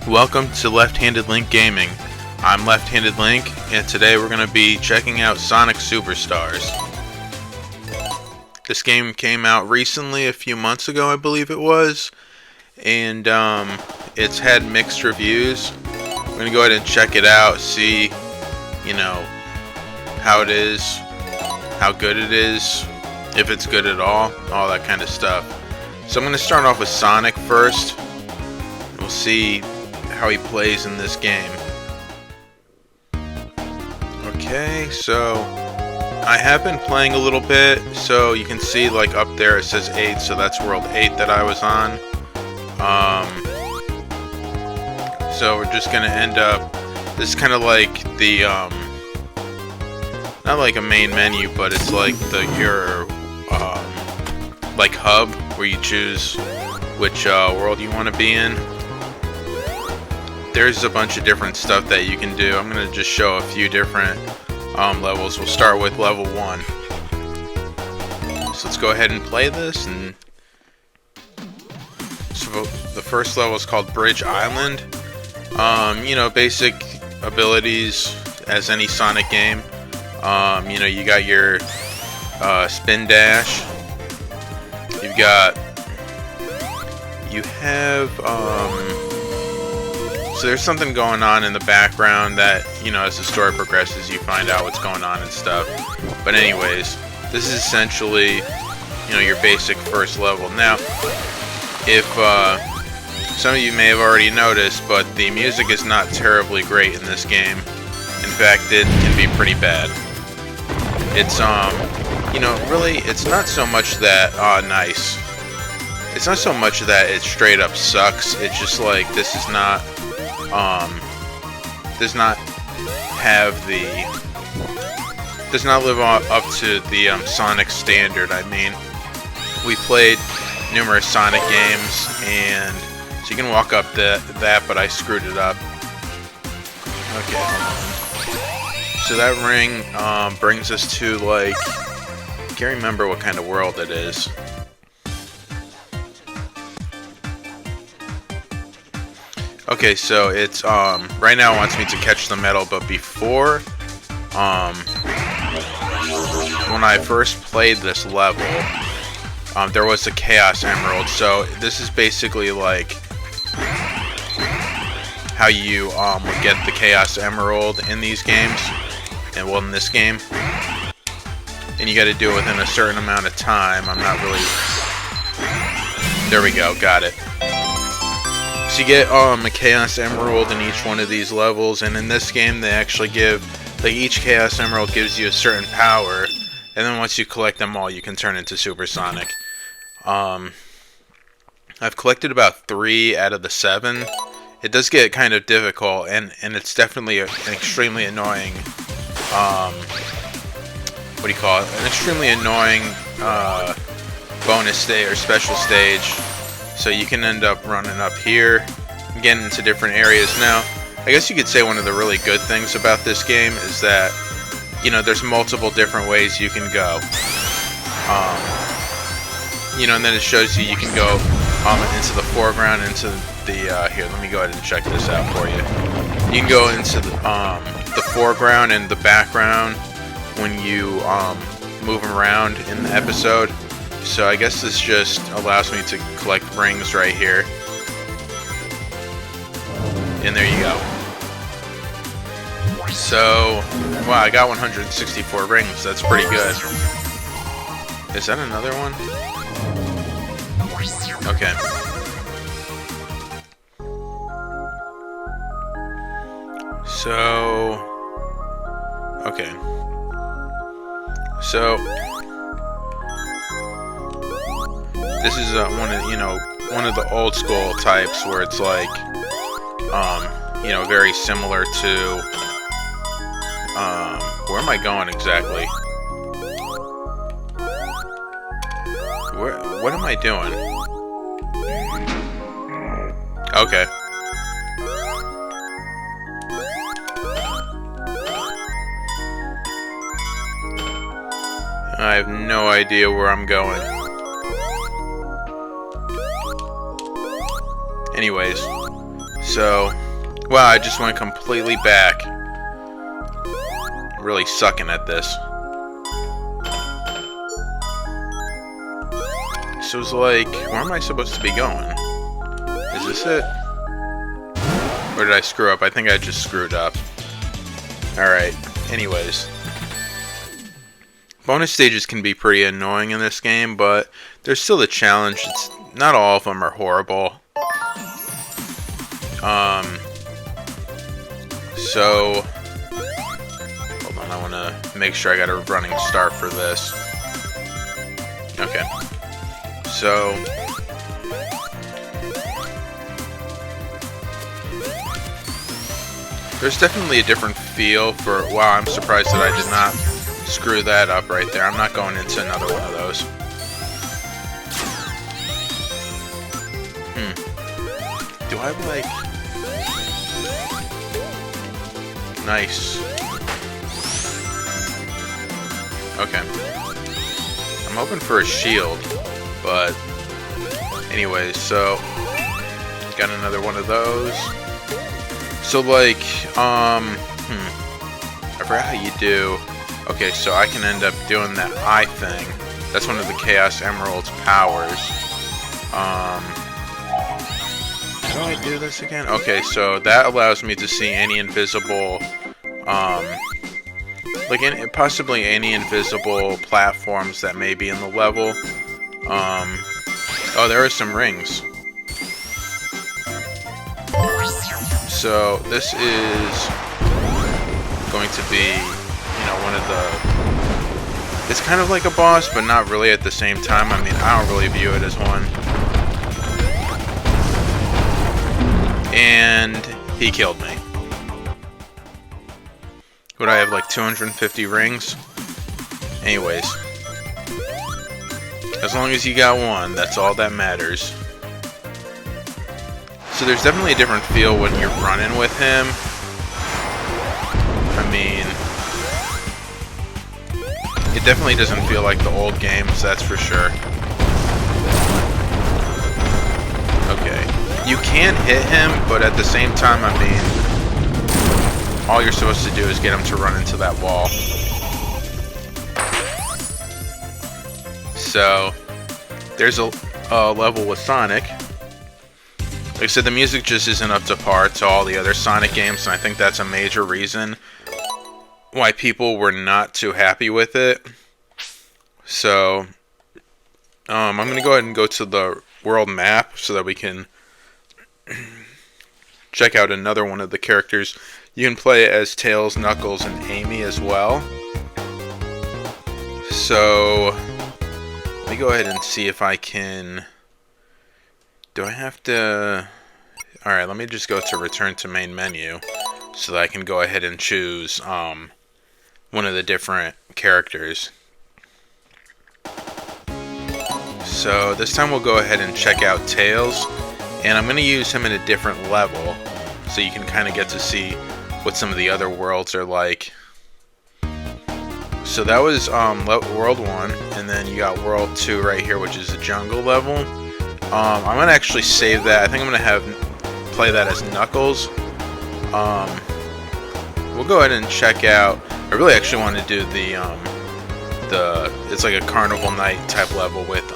Welcome to Left-Handed Link Gaming. I'm Left-Handed Link, and today we're going to be checking out Sonic Superstars. This game came out recently, a few months ago I believe it was, and it's had mixed reviews. I'm going to go ahead and check it out, see, how it is, how good it is, if it's good at all that kind of stuff. So I'm going to start off with Sonic first. We'll see how he plays in this game. Okay, so I have been playing a little bit, so you can see like up there it says 8, so that's World 8 that I was on. So we're just gonna end up, this is kind of like the, not like a main menu, but it's like your like hub, where you choose which world you want to be in. There's a bunch of different stuff that you can do. I'm going to just show a few different levels. We'll start with level 1. So let's go ahead and play this. And so the first level is called Bridge Island. Basic abilities as any Sonic game. You got your spin dash. You have so there's something going on in the background that, as the story progresses, you find out what's going on and stuff. But anyways, this is essentially, your basic first level. Now, if some of you may have already noticed, but the music is not terribly great in this game. In fact, it can be pretty bad. It's, really, it's not so much that, nice. It's not so much that it straight up sucks. It's just like, this is not, does not live up to the Sonic standard. I mean, we played numerous Sonic games, and so you can walk up that, but I screwed it up. Okay, hold on. So that ring brings us to, like, I can't remember what kind of world it is. Okay, so it's, right now it wants me to catch the medal, but before, when I first played this level, there was a Chaos Emerald, so this is basically like how you, would get the Chaos Emerald in these games, and well, in this game, and you gotta do it within a certain amount of time. I'm not really, there we go, got it. So you get a Chaos Emerald in each one of these levels, and in this game they actually give, like, each Chaos Emerald gives you a certain power, and then once you collect them all you can turn into Super Sonic. I've collected about 3 out of the 7. It does get kind of difficult, and it's definitely an extremely annoying, what do you call it? An extremely annoying bonus stage or special stage. So you can end up running up here and getting into different areas. Now, I guess you could say one of the really good things about this game is that, there's multiple different ways you can go. And then it shows you can go into the foreground, into the, here, let me go ahead and check this out for you. You can go into the foreground and the background when you move around in the episode. So I guess this just allows me to collect rings right here. And there you go. So, wow, I got 164 rings. That's pretty good. Is that another one? Okay. So, okay. So, this is one of the old school types where it's like, very similar to, where am I going exactly? What am I doing? Okay. I have no idea where I'm going. Anyways, So, wow, I just went completely back. Really sucking at this. So it's like, where am I supposed to be going? Is this it? Or did I screw up? I think I just screwed up. Alright, anyways. Bonus stages can be pretty annoying in this game, but there's still a challenge. Not all of them are horrible. So, hold on, I want to make sure I got a running start for this. Okay. So, there's definitely a different feel for, wow, I'm surprised that I did not screw that up right there. I'm not going into another one of those. Do I have, like... Nice. Okay. I'm hoping for a shield, but... Anyways, so... Got another one of those. So, like, I forgot how you do... Okay, so I can end up doing that eye thing. That's one of the Chaos Emerald's powers. How do I do this again? Okay, so that allows me to see any invisible, possibly any invisible platforms that may be in the level. Oh, there are some rings. So this is going to be, you know, one of the... It's kind of like a boss, but not really at the same time. I mean, I don't really view it as one. And he killed me. Would I have like 250 rings? Anyways. As long as you got one, that's all that matters. So there's definitely a different feel when you're running with him. I mean, it definitely doesn't feel like the old games, that's for sure. Okay. You can hit him, but at the same time, I mean, all you're supposed to do is get him to run into that wall. So, there's a level with Sonic. Like I said, the music just isn't up to par to all the other Sonic games, and I think that's a major reason why people were not too happy with it. So, I'm going to go ahead and go to the world map so that we can check out another one of the characters. You can play as Tails, Knuckles, and Amy as well. So, let me go ahead and see if I can... Do I have to... Alright, let me just go to return to main menu so that I can go ahead and choose one of the different characters. So this time we'll go ahead and check out Tails, and I'm going to use him at a different level so you can kind of get to see what some of the other worlds are like. So that was World 1, and then you got World 2 right here, which is the jungle level. I'm going to actually save that. I think I'm going to play that as Knuckles. We'll go ahead and check out... I really actually want to do the it's like a carnival night type level with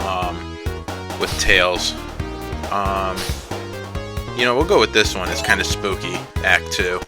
Tails. You know, we'll go with this one. It's kind of spooky, Act 2.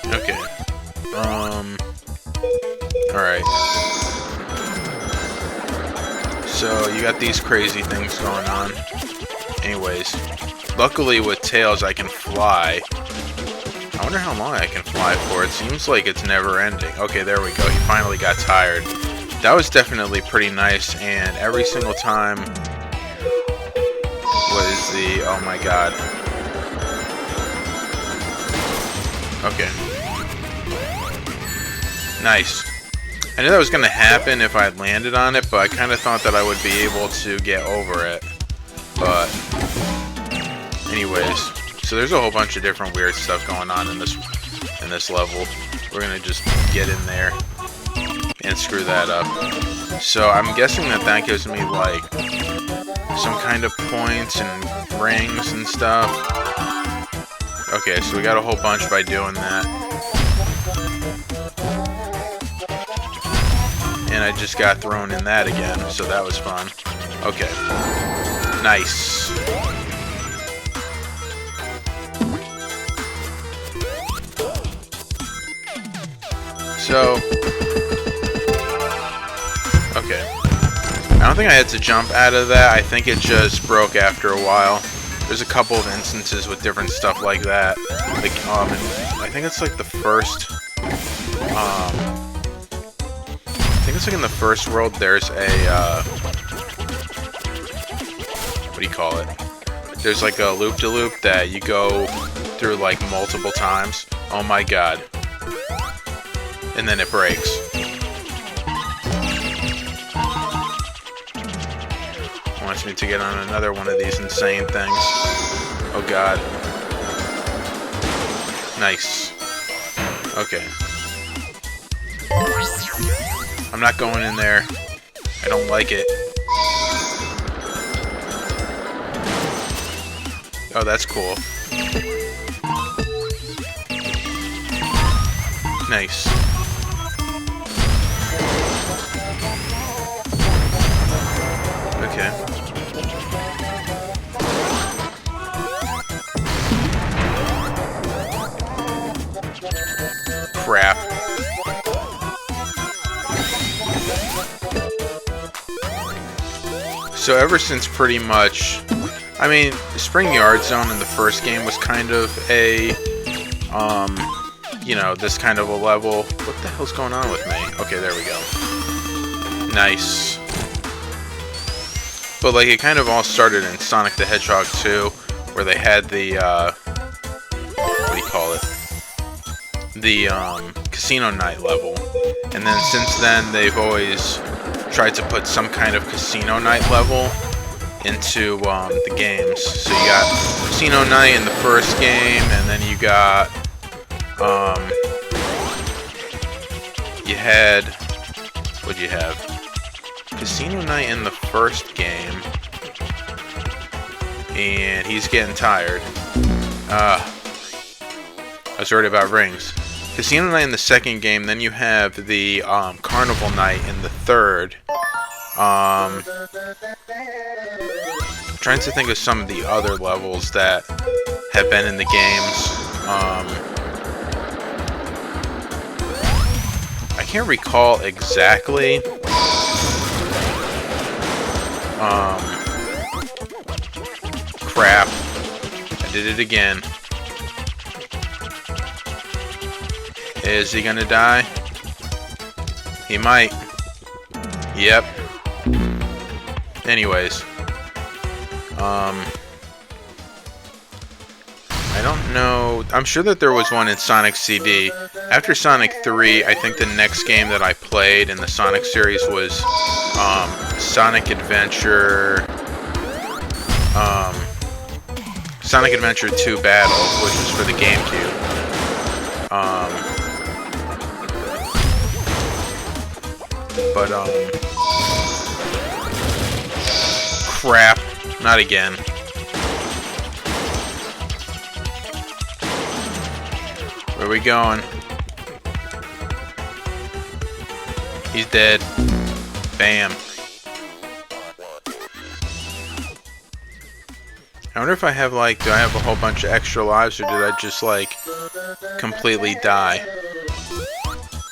Okay. Alright. So, you got these crazy things going on. Anyways. Luckily with Tails I can fly. I wonder how long I can fly for. It seems like it's never ending. Okay, there we go. He finally got tired. That was definitely pretty nice, and every single time... What is the... Oh my god. Okay. Nice. I knew that was going to happen if I landed on it, but I kind of thought that I would be able to get over it. But anyways, so there's a whole bunch of different weird stuff going on in this level. We're going to just get in there and screw that up. So I'm guessing that gives me like some kind of points and rings and stuff. Okay, so we got a whole bunch by doing that. And I just got thrown in that again, so that was fun. Okay. Nice. So, okay. I don't think I had to jump out of that. I think it just broke after a while. There's a couple of instances with different stuff like that. Like, I think it's like the first, I think it's like in the first world, there's a, what do you call it? There's like a loop-de-loop that you go through like multiple times. Oh my god. And then it breaks. Wants me to get on another one of these insane things. Oh god. Nice. Okay. I'm not going in there. I don't like it. Oh, that's cool. Nice. Okay. Crap. So ever since pretty much, I mean, Spring Yard Zone in the first game was kind of a, you know, this kind of a level. What the hell's going on with me? Okay, there we go. Nice. But like, it kind of all started in Sonic the Hedgehog 2, where they had the, what do you call it? The, Casino Night level. And then since then, they've always tried to put some kind of Casino Night level into, the games. So you got Casino Night in the first game, and then you got, you had, what'd you have? Casino Night in the first game, and he's getting tired. I was worried about rings. Casino Night in the second game, then you have the Carnival Night in the third. I'm trying to think of some of the other levels that have been in the games. I can't recall exactly. Crap. I did it again. Is he gonna die? He might. Yep. Anyways. I don't know. I'm sure that there was one in Sonic CD. After Sonic 3, I think the next game that I played in the Sonic series was Sonic Adventure Sonic Adventure 2 Battle, which was for the GameCube. Crap. Not again. Where are we going? He's dead. Bam. I wonder if I have, like, do I have a whole bunch of extra lives, or did I just, like, completely die?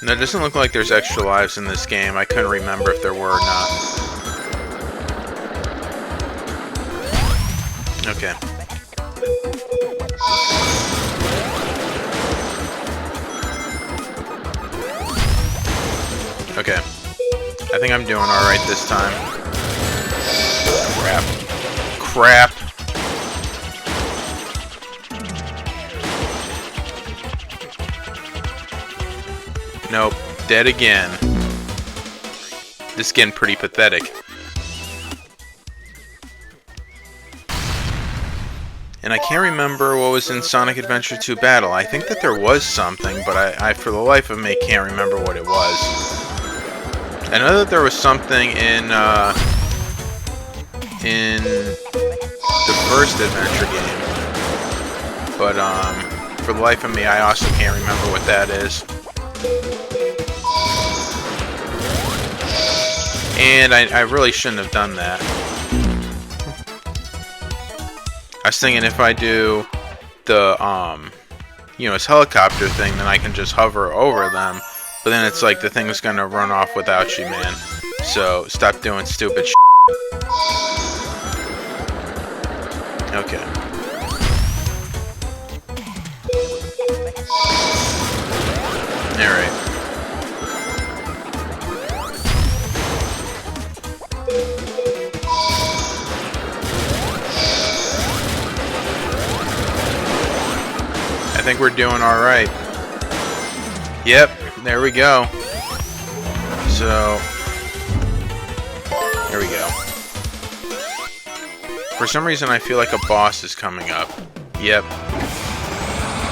No, it doesn't look like there's extra lives in this game. I couldn't remember if there were or not. Okay. Okay. I think I'm doing alright this time. Crap. Crap. Nope. Dead again. This is getting pretty pathetic. And I can't remember what was in Sonic Adventure 2 Battle. I think that there was something, but I for the life of me can't remember what it was. I know that there was something in the first adventure game, but for the life of me, I also can't remember what that is. And I really shouldn't have done that. I was thinking if I do the, you know, this helicopter thing, then I can just hover over them. But then it's like the thing's gonna run off without you, man. So stop doing stupid shit. Okay. Alright. I think we're doing alright. Yep, there we go. So, there we go. For some reason I feel like a boss is coming up. Yep.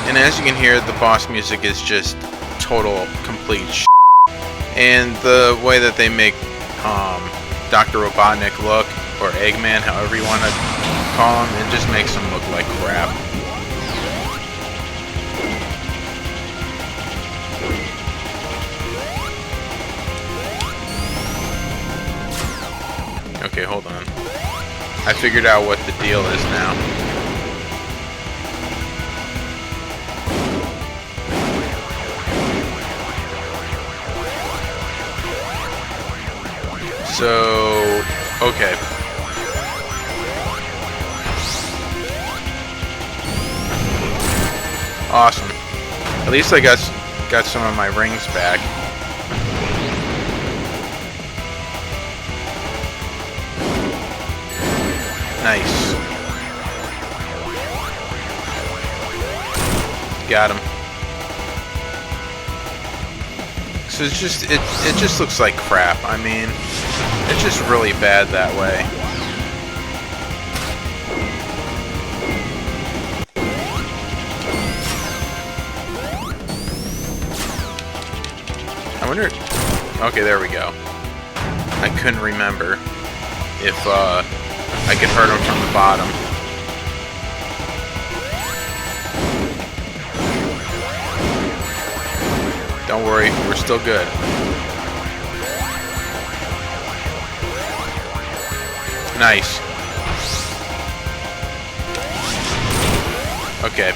And as you can hear, the boss music is just total, complete shit. And the way that they make Dr. Robotnik look, or Eggman, however you want to call him, it just makes him look like crap. Okay, hold on. I figured out what the deal is now. So, okay. Awesome. At least I got some of my rings back. Nice. Got him. So it's just it just looks like crap. I mean, it's just really bad that way. I wonder. Okay, there we go. I couldn't remember if I could hurt him from the bottom. Don't worry, we're still good. Nice. Okay.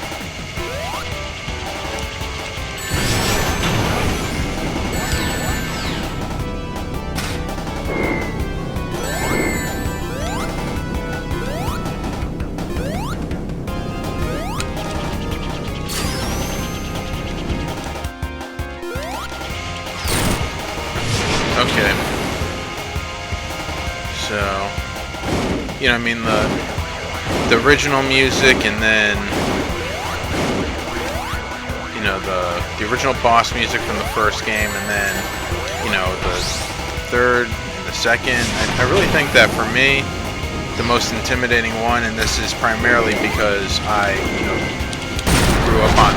Okay. So, you know, I mean, the original music, and then, you know, the original boss music from the first game, and then, you know, the third and the second. I really think that for me, the most intimidating one, and this is primarily because I, you know, grew up on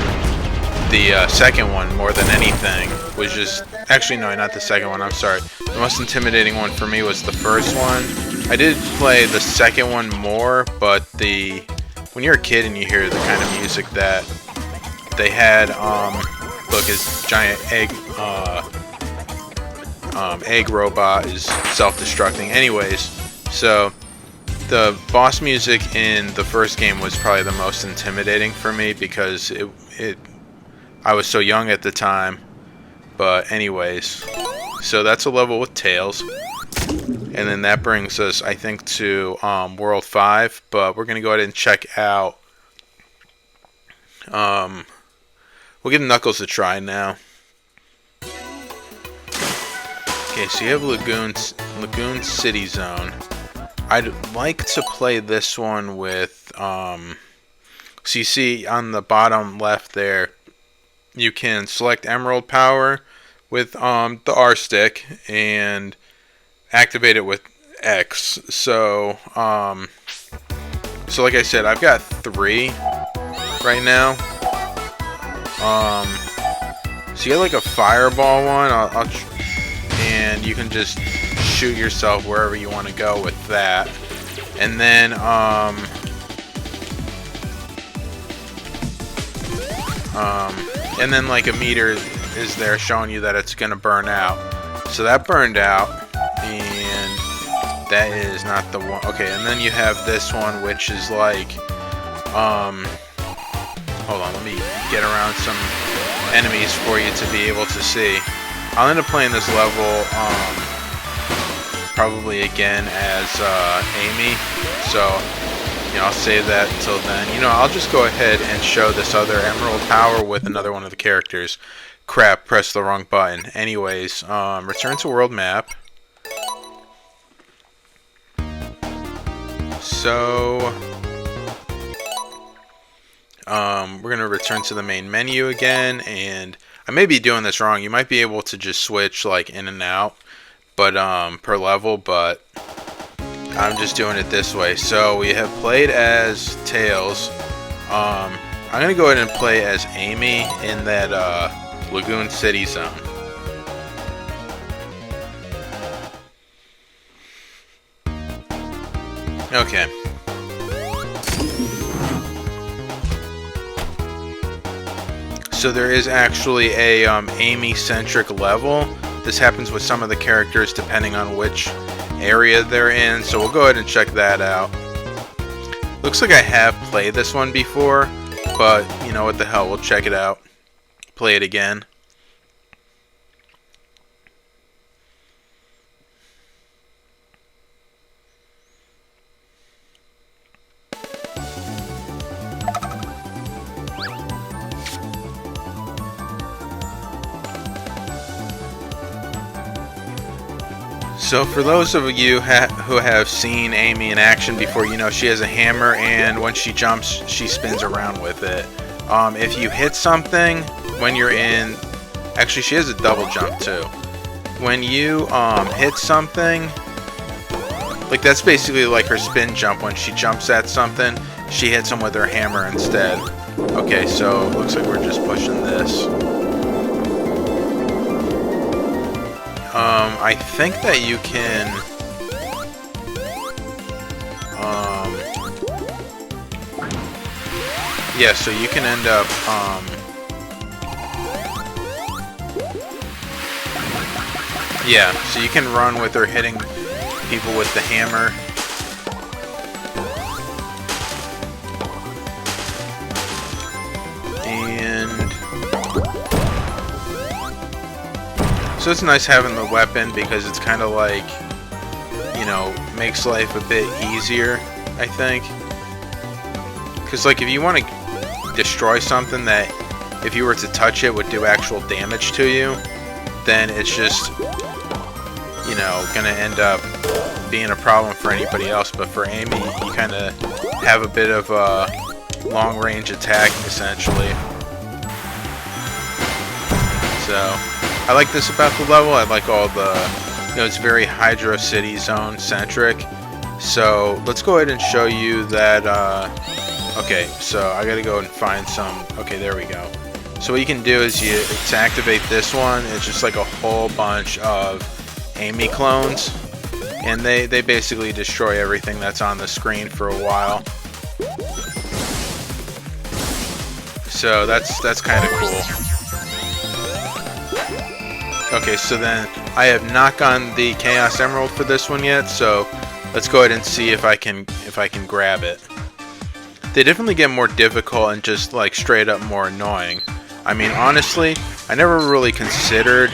the second one more than anything, was just, actually no, not the second one, I'm sorry. The most intimidating one for me was the first one. I did play the second one more, but when you're a kid and you hear the kind of music that they had, look, his giant egg robot is self-destructing. Anyways, so the boss music in the first game was probably the most intimidating for me because I was so young at the time. But anyways, so that's a level with Tails. And then that brings us, I think, to World 5. But we're going to go ahead and check out... we'll give Knuckles a try now. Okay, so you have Lagoon City Zone. I'd like to play this one with... so you see on the bottom left there, you can select Emerald Power with the R stick, and activate it with X. So, so like I said, I've got 3 right now. So you get like a fireball one, and you can just shoot yourself wherever you want to go with that. And then, like a meter is there showing you that it's gonna burn out. So that burned out, and that is not the one. Okay, and then you have this one, which is like, hold on, let me get around some enemies for you to be able to see. I'll end up playing this level, probably again as Amy, so I'll save that until then. I'll just go ahead and show this other Emerald Power with another one of the characters. Crap, pressed the wrong button. Anyways, return to world map. So, we're gonna return to the main menu again, and I may be doing this wrong. You might be able to just switch like in and out, but per level, but I'm just doing it this way. So we have played as Tails. I'm gonna go ahead and play as Amy in that Lagoon City zone. Okay. So there is actually a Amy-centric level. This happens with some of the characters depending on which area they're in, so we'll go ahead and check that out. Looks like I have played this one before, but what the hell, we'll check it out. Play it again. So for those of you who have seen Amy in action before, she has a hammer, and when she jumps, she spins around with it. If you hit something when you're in... Actually, she has a double jump too. When you hit something, like that's basically like her spin jump. When she jumps at something, she hits them with her hammer instead. Okay, so looks like we're just pushing this. I think that you can, yeah, so you can end up, yeah, so you can run with her hitting people with the hammer. So it's nice having the weapon because it's kind of like, makes life a bit easier, I think. Because like if you want to destroy something that if you were to touch it would do actual damage to you, then it's just, going to end up being a problem for anybody else. But for Amy, you kind of have a bit of a long-range attack, essentially. So I like this about the level. I like all the, it's very Hydro City Zone centric. So let's go ahead and show you that. Okay, so I gotta go and find some. Okay, there we go. So what you can do is to activate this one, it's just like a whole bunch of Amy clones, and they basically destroy everything that's on the screen for a while. So that's kind of cool. Okay, so then I have not gotten the Chaos Emerald for this one yet, so let's go ahead and see if I can grab it. They definitely get more difficult and just like straight up more annoying. I mean, honestly, I never really considered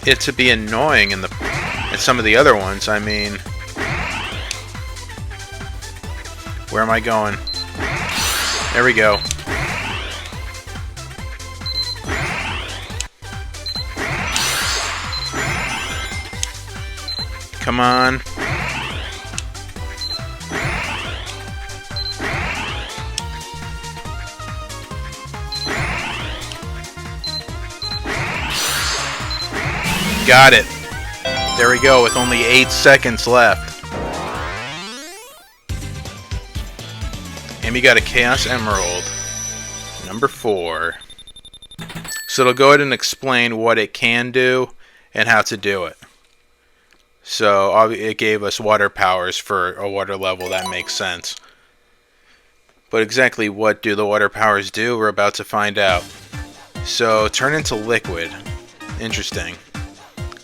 it to be annoying in some of the other ones. I mean, where am I going? There we go. Come on. Got it. There we go, with only 8 seconds left. Amy got a Chaos Emerald. Number 4. So it'll go ahead and explain what it can do and how to do it. So it gave us water powers for a water level. That makes sense. But exactly what do the water powers do? We're about to find out. So turn into liquid. Interesting.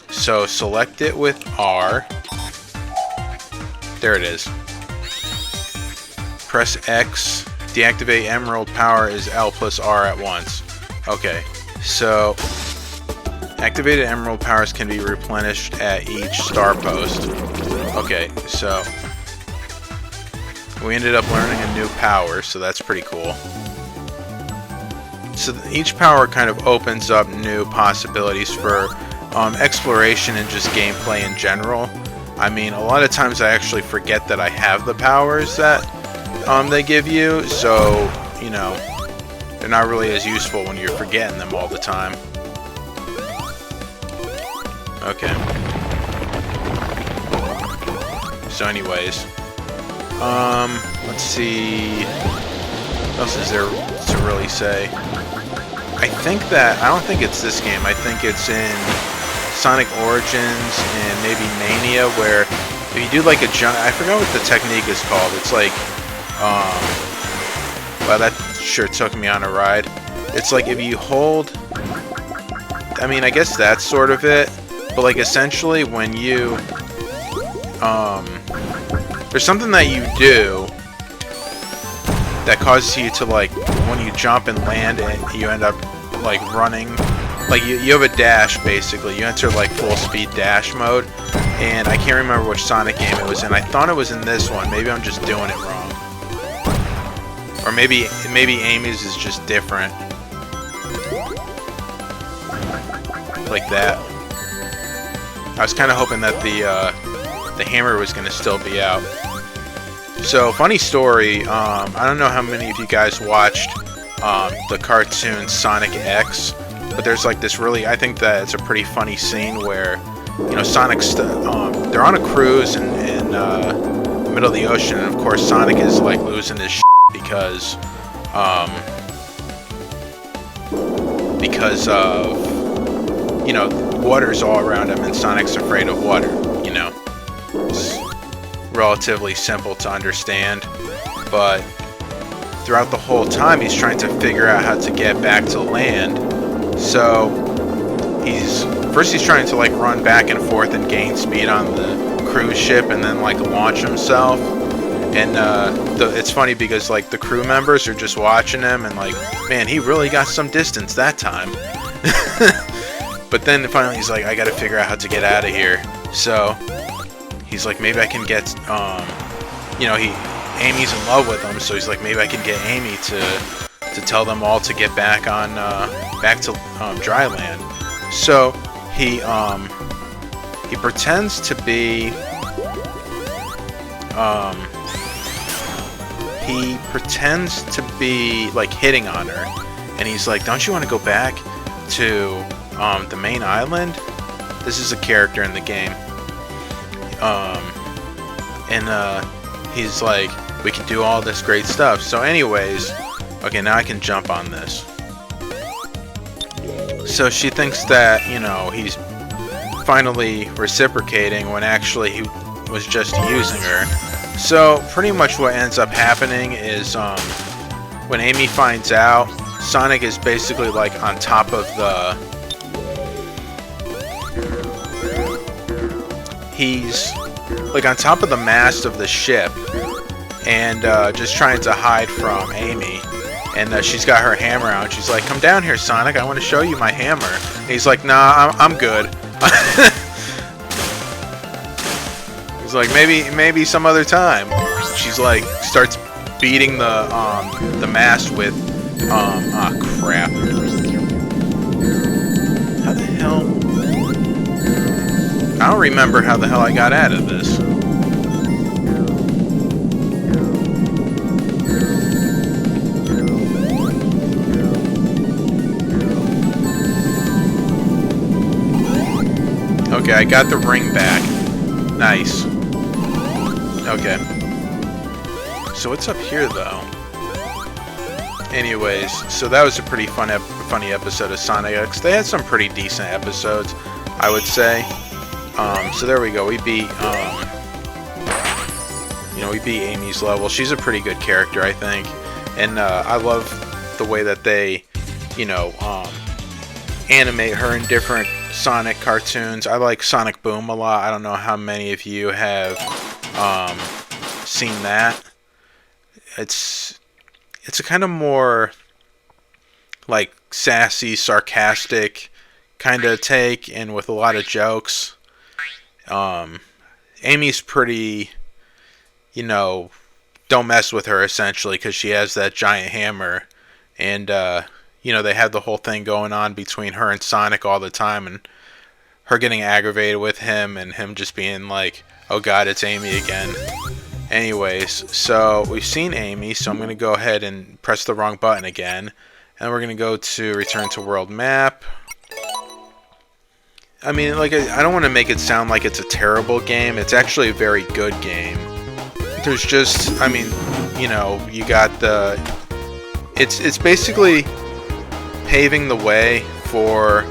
So select it with R. There it is. Press X. Deactivate Emerald power is L plus R at once. Okay. So activated Emerald powers can be replenished at each star post. Okay, so we ended up learning a new power, so that's pretty cool. So each power kind of opens up new possibilities for exploration and just gameplay in general. I mean, a lot of times I actually forget that I have the powers that they give you, so, you know, they're not really as useful when you're forgetting them all the time. Okay. So anyways, let's see, what else is there to really say? I don't think it's this game. I think it's in Sonic Origins and maybe Mania, where if you do like a jump, I forgot what the technique is called. It's like, wow, that sure took me on a ride. It's like if you hold, I mean, I guess that's sort of it, but like essentially when you, there's something that you do that causes you to, like, when you jump and land and you end up like running, like you have a dash basically. You enter like full speed dash mode, and I can't remember which Sonic game it was in. I thought it was in this one. Maybe I'm just doing it wrong. Or maybe Amy's is just different. Like that. I was kind of hoping that the hammer was going to still be out. So, funny story, I don't know how many of you guys watched the cartoon Sonic X, but there's like this really, I think that it's a pretty funny scene where, you know, Sonic's, they're on a cruise in the middle of the ocean, and of course Sonic is like losing his shit because of, you know, water's all around him and Sonic's afraid of water, you know. It's relatively simple to understand, but throughout the whole time he's trying to figure out how to get back to land. So he's trying to like run back and forth and gain speed on the cruise ship and then like launch himself. And it's funny because like the crew members are just watching him and like, man, he really got some distance that time. But then finally he's like, I gotta figure out how to get out of here. So he's like, maybe I can get, you know, Amy's in love with him, so he's like, maybe I can get Amy to tell them all to get back on, back to dry land. So he pretends to be, like hitting on her, and he's like, don't you want to go back to the main island? This is a character in the game. He's like, we can do all this great stuff. So anyways, okay, now I can jump on this. So she thinks that, you know, he's finally reciprocating when actually he was just using her. So pretty much what ends up happening is when Amy finds out, Sonic is basically like on top of he's like on top of the mast of the ship and just trying to hide from Amy. And she's got her hammer out. She's like, come down here, Sonic, I want to show you my hammer. And he's like, nah, I'm good. He's like, maybe some other time. She's like, starts beating the mast with, oh crap. How the hell? I don't remember how the hell I got out of this. Okay, I got the ring back. Nice. Okay. So what's up here, though? Anyways, so that was a pretty funny episode of Sonic X. They had some pretty decent episodes, I would say. So there we go. We beat, we beat Amy's level. She's a pretty good character, I think. And I love the way that they, animate her in different Sonic cartoons. I like Sonic Boom a lot. I don't know how many of you have seen that. It's a kind of more like sassy, sarcastic kind of take, and with a lot of jokes. Amy's pretty, don't mess with her essentially, because she has that giant hammer, and they have the whole thing going on between her and Sonic all the time, and her getting aggravated with him, and him just being like, oh god, it's Amy again. Anyways, so we've seen Amy, so I'm going to go ahead and press the wrong button again, and we're going to go to return to world map. I mean, I don't want to make it sound like it's a terrible game. It's actually a very good game. There's just, you got the... It's basically paving the way for,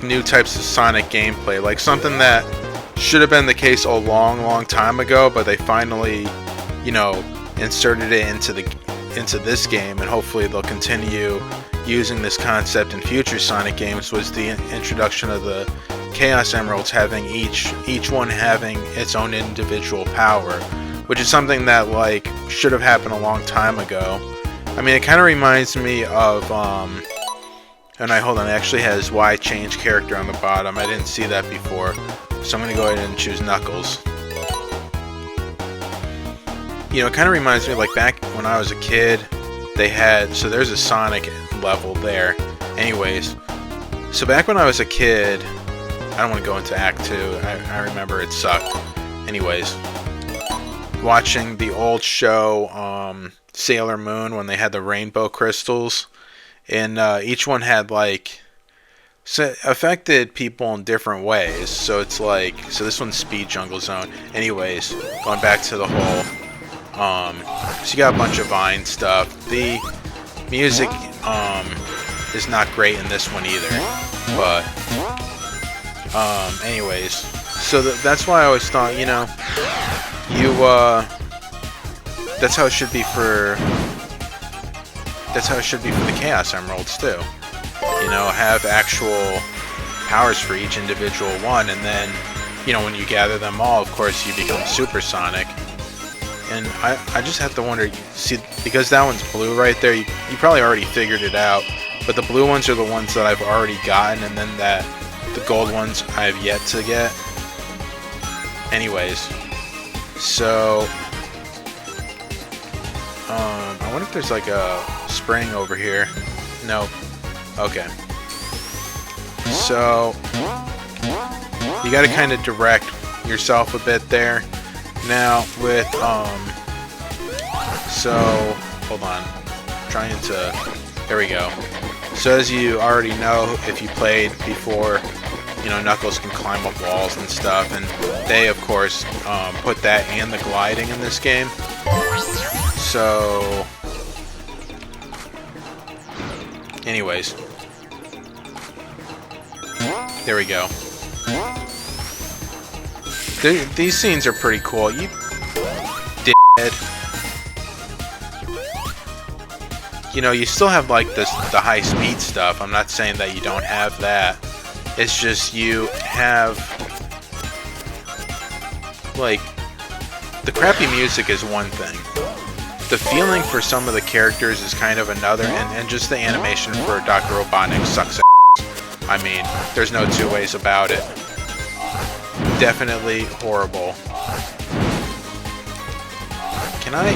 new types of Sonic gameplay. Like, something that should have been the case a long time ago, but they finally, inserted it into this game, and hopefully they'll continue using this concept in future Sonic games. Was the introduction of the Chaos Emeralds, having each one having its own individual power, which is something that should have happened a long time ago. I mean, it kind of reminds me of hold on, it actually has Y change character on the bottom. I didn't see that before. So I'm going to go ahead and choose Knuckles. It kind of reminds me of back when I was a kid, they had, so there's a Sonic level there. Anyways, so back when I was a kid, I don't want to go into Act 2, I remember it sucked. Anyways, watching the old show, Sailor Moon, when they had the rainbow crystals, and each one had so it affected people in different ways. So it's so this one's Speed Jungle Zone. Anyways, going back to the whole, so you got a bunch of Vine stuff. The music is not great in this one either, but anyways, so that's why I always thought, that's how it should be for the Chaos Emeralds too. Have actual powers for each individual one, and then, when you gather them all, of course, you become Super Sonic. And I just have to wonder, see, because that one's blue right there, you probably already figured it out, but the blue ones are the ones that I've already gotten, and then the gold ones I have yet to get. Anyways, so I wonder if there's a spring over here. Nope. Okay. So you got to kind of direct yourself a bit there. Now with so hold on, trying to, there we go. So as you already know, if you played before, Knuckles can climb up walls and stuff, and they of course put that and the gliding in this game. So anyways, there we go. These scenes are pretty cool. You dickhead. You still have the high speed stuff. I'm not saying that you don't have that. It's just you have the crappy music is one thing. The feeling for some of the characters is kind of another, and just the animation for Dr. Robotnik sucks ass. I mean, there's no two ways about it. Definitely horrible. Can I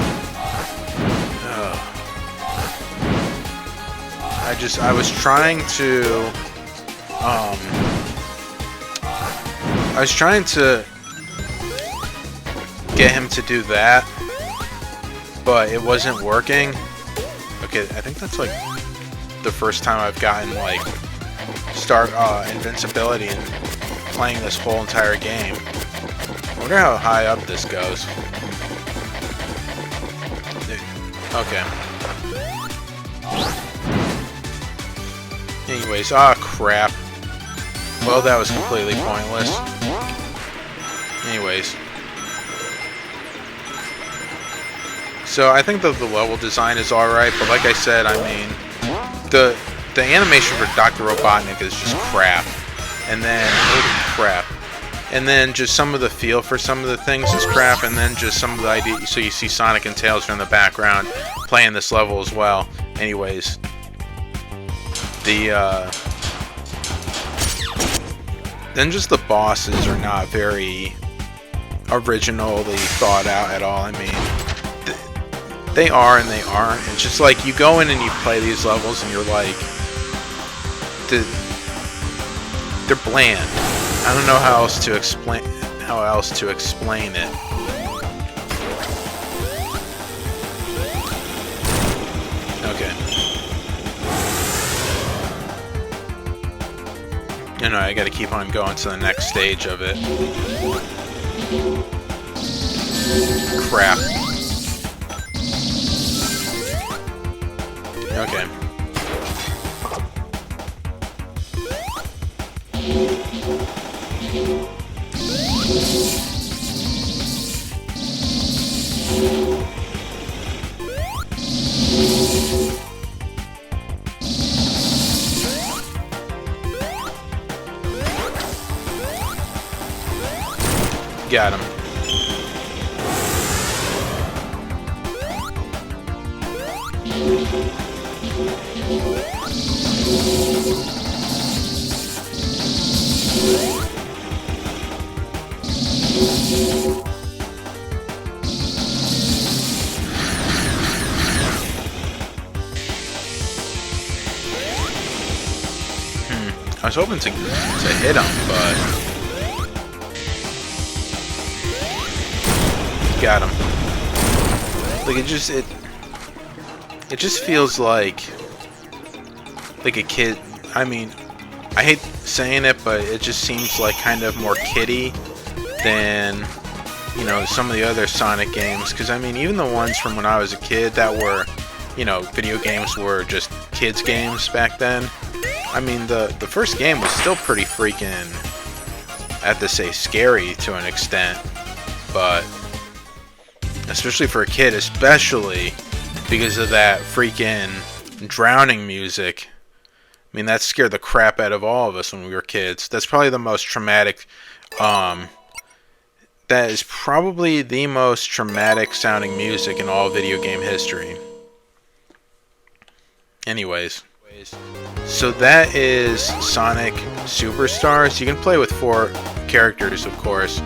was trying to get him to do that, but it wasn't working. Okay, I think that's the first time I've gotten start invincibility playing this whole entire game. I wonder how high up this goes. Okay. Anyways, crap. Well, that was completely pointless. Anyways. So I think that the level design is alright, but like I said, I mean, the animation for Dr. Robotnik is just crap. And then, crap. And then just some of the feel for some of the things is crap, and then just some of the idea. So you see Sonic and Tails are in the background playing this level as well. Anyways, then just the bosses are not very originally thought out at all. I mean, they are and they aren't. It's just like you go in and you play these levels and you're like, they're bland. I don't know how else to explain it. Okay. You know, I gotta keep on going to the next stage of it. Crap. Okay. Got him. I was hoping to hit him, but got him. Like it just feels like a kid. I mean, I hate saying it, but it just seems like kind of more kiddie than, you know, some of the other Sonic games. Because I mean, even the ones from when I was a kid that were, you know, video games were just kids games back then. I mean, the first game was still pretty freaking, I have to say, scary to an extent, but especially for a kid, especially because of that freaking drowning music. I mean, that scared the crap out of all of us when we were kids. That's probably the most traumatic, that is probably the most traumatic sounding music in all video game history. Anyways. So that is Sonic Superstars. You can play with 4 characters, of course.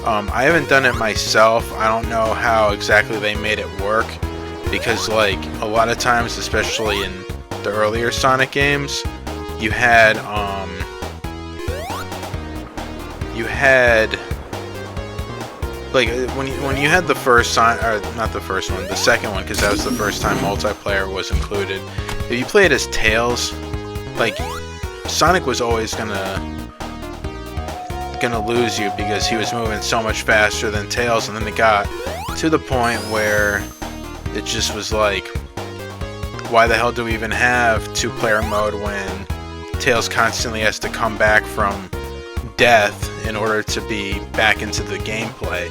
I haven't done it myself. I don't know how exactly they made it work, because like a lot of times, especially in the earlier Sonic games, you had like when you had the first Sonic, or not the first one, the second one, because that was the first time multiplayer was included. If you played as Tails, like Sonic was always gonna lose you because he was moving so much faster than Tails, and then it got to the point where it just was like, why the hell do we even have 2-player mode when Tails constantly has to come back from death in order to be back into the gameplay?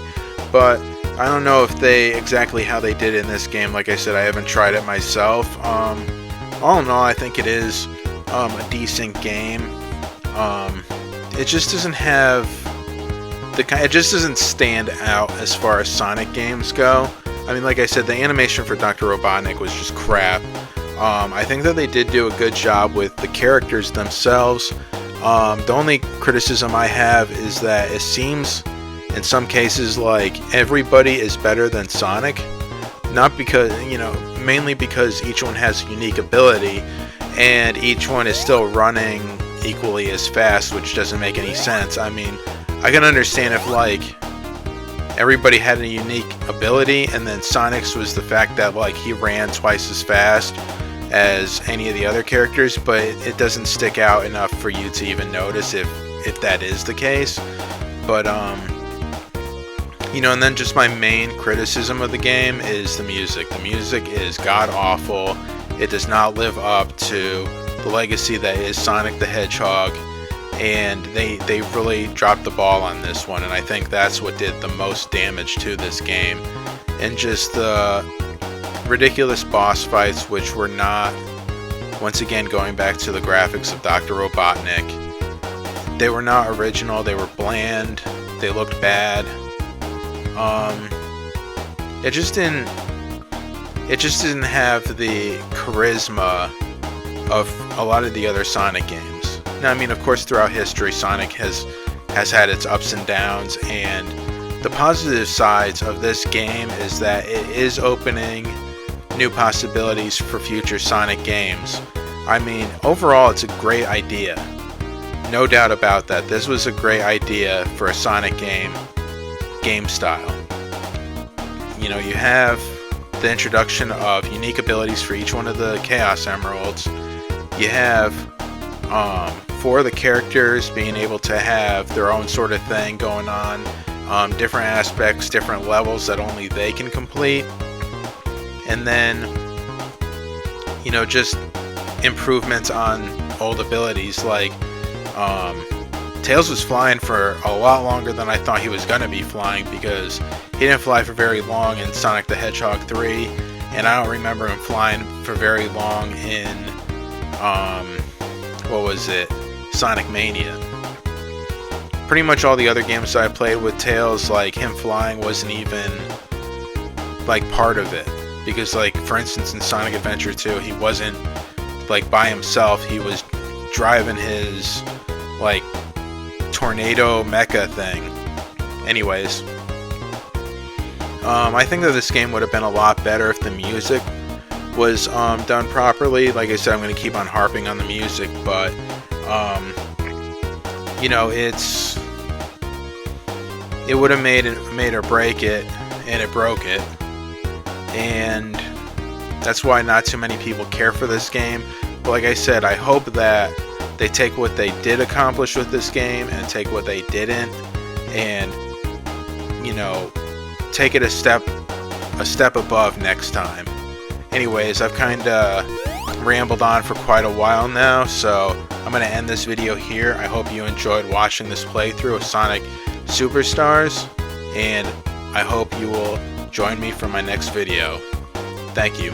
But I don't know if exactly how they did it in this game. Like I said, I haven't tried it myself. All in all, I think it is a decent game. It just doesn't have it just doesn't stand out as far as Sonic games go. I mean, like I said, the animation for Dr. Robotnik was just crap. I think that they did do a good job with the characters themselves. The only criticism I have is that it seems in some cases like everybody is better than Sonic. Not because, you know, mainly because each one has a unique ability and each one is still running equally as fast, which doesn't make any sense. I mean, I can understand if like everybody had a unique ability and then Sonic's was the fact that like he ran twice as fast as any of the other characters, but it doesn't stick out enough for you to even notice if if that is the case. But you know, and then just my main criticism of the game is the music. The music is god awful. It does not live up to the legacy that is Sonic the Hedgehog, and they really dropped the ball on this one, and I think that's what did the most damage to this game. And just the ridiculous boss fights, which were not, once again going back to the graphics of Dr. Robotnik, they were not original, they were bland, they looked bad. It just didn't have the charisma of a lot of the other Sonic games. Now, I mean, of course, throughout history, Sonic has had its ups and downs, and the positive sides of this game is that it is opening new possibilities for future Sonic games. I mean, overall, it's a great idea. No doubt about that. This was a great idea for a Sonic game style. You know, you have the introduction of unique abilities for each one of the Chaos Emeralds. You have 4 of the characters being able to have their own sort of thing going on, different aspects, different levels that only they can complete. And then, you know, just improvements on old abilities, like Tails was flying for a lot longer than I thought he was going to be flying, because he didn't fly for very long in Sonic the Hedgehog 3, and I don't remember him flying for very long in, what was it, Sonic Mania. Pretty much all the other games I played with Tails, like, him flying wasn't even, like, part of it. Because, like, for instance, in Sonic Adventure 2, he wasn't, like, by himself. He was driving his, like, tornado mecha thing. Anyways, I think that this game would have been a lot better if the music was done properly. Like I said, I'm going to keep on harping on the music, but you know, it would have made or break it, and it broke it. And that's why not too many people care for this game. But like I said, I hope that they take what they did accomplish with this game and take what they didn't, and, you know, take it a step above next time. Anyways, I've kind of rambled on for quite a while now, so I'm going to end this video here. I hope you enjoyed watching this playthrough of Sonic Superstars, and I hope you will join me for my next video. Thank you.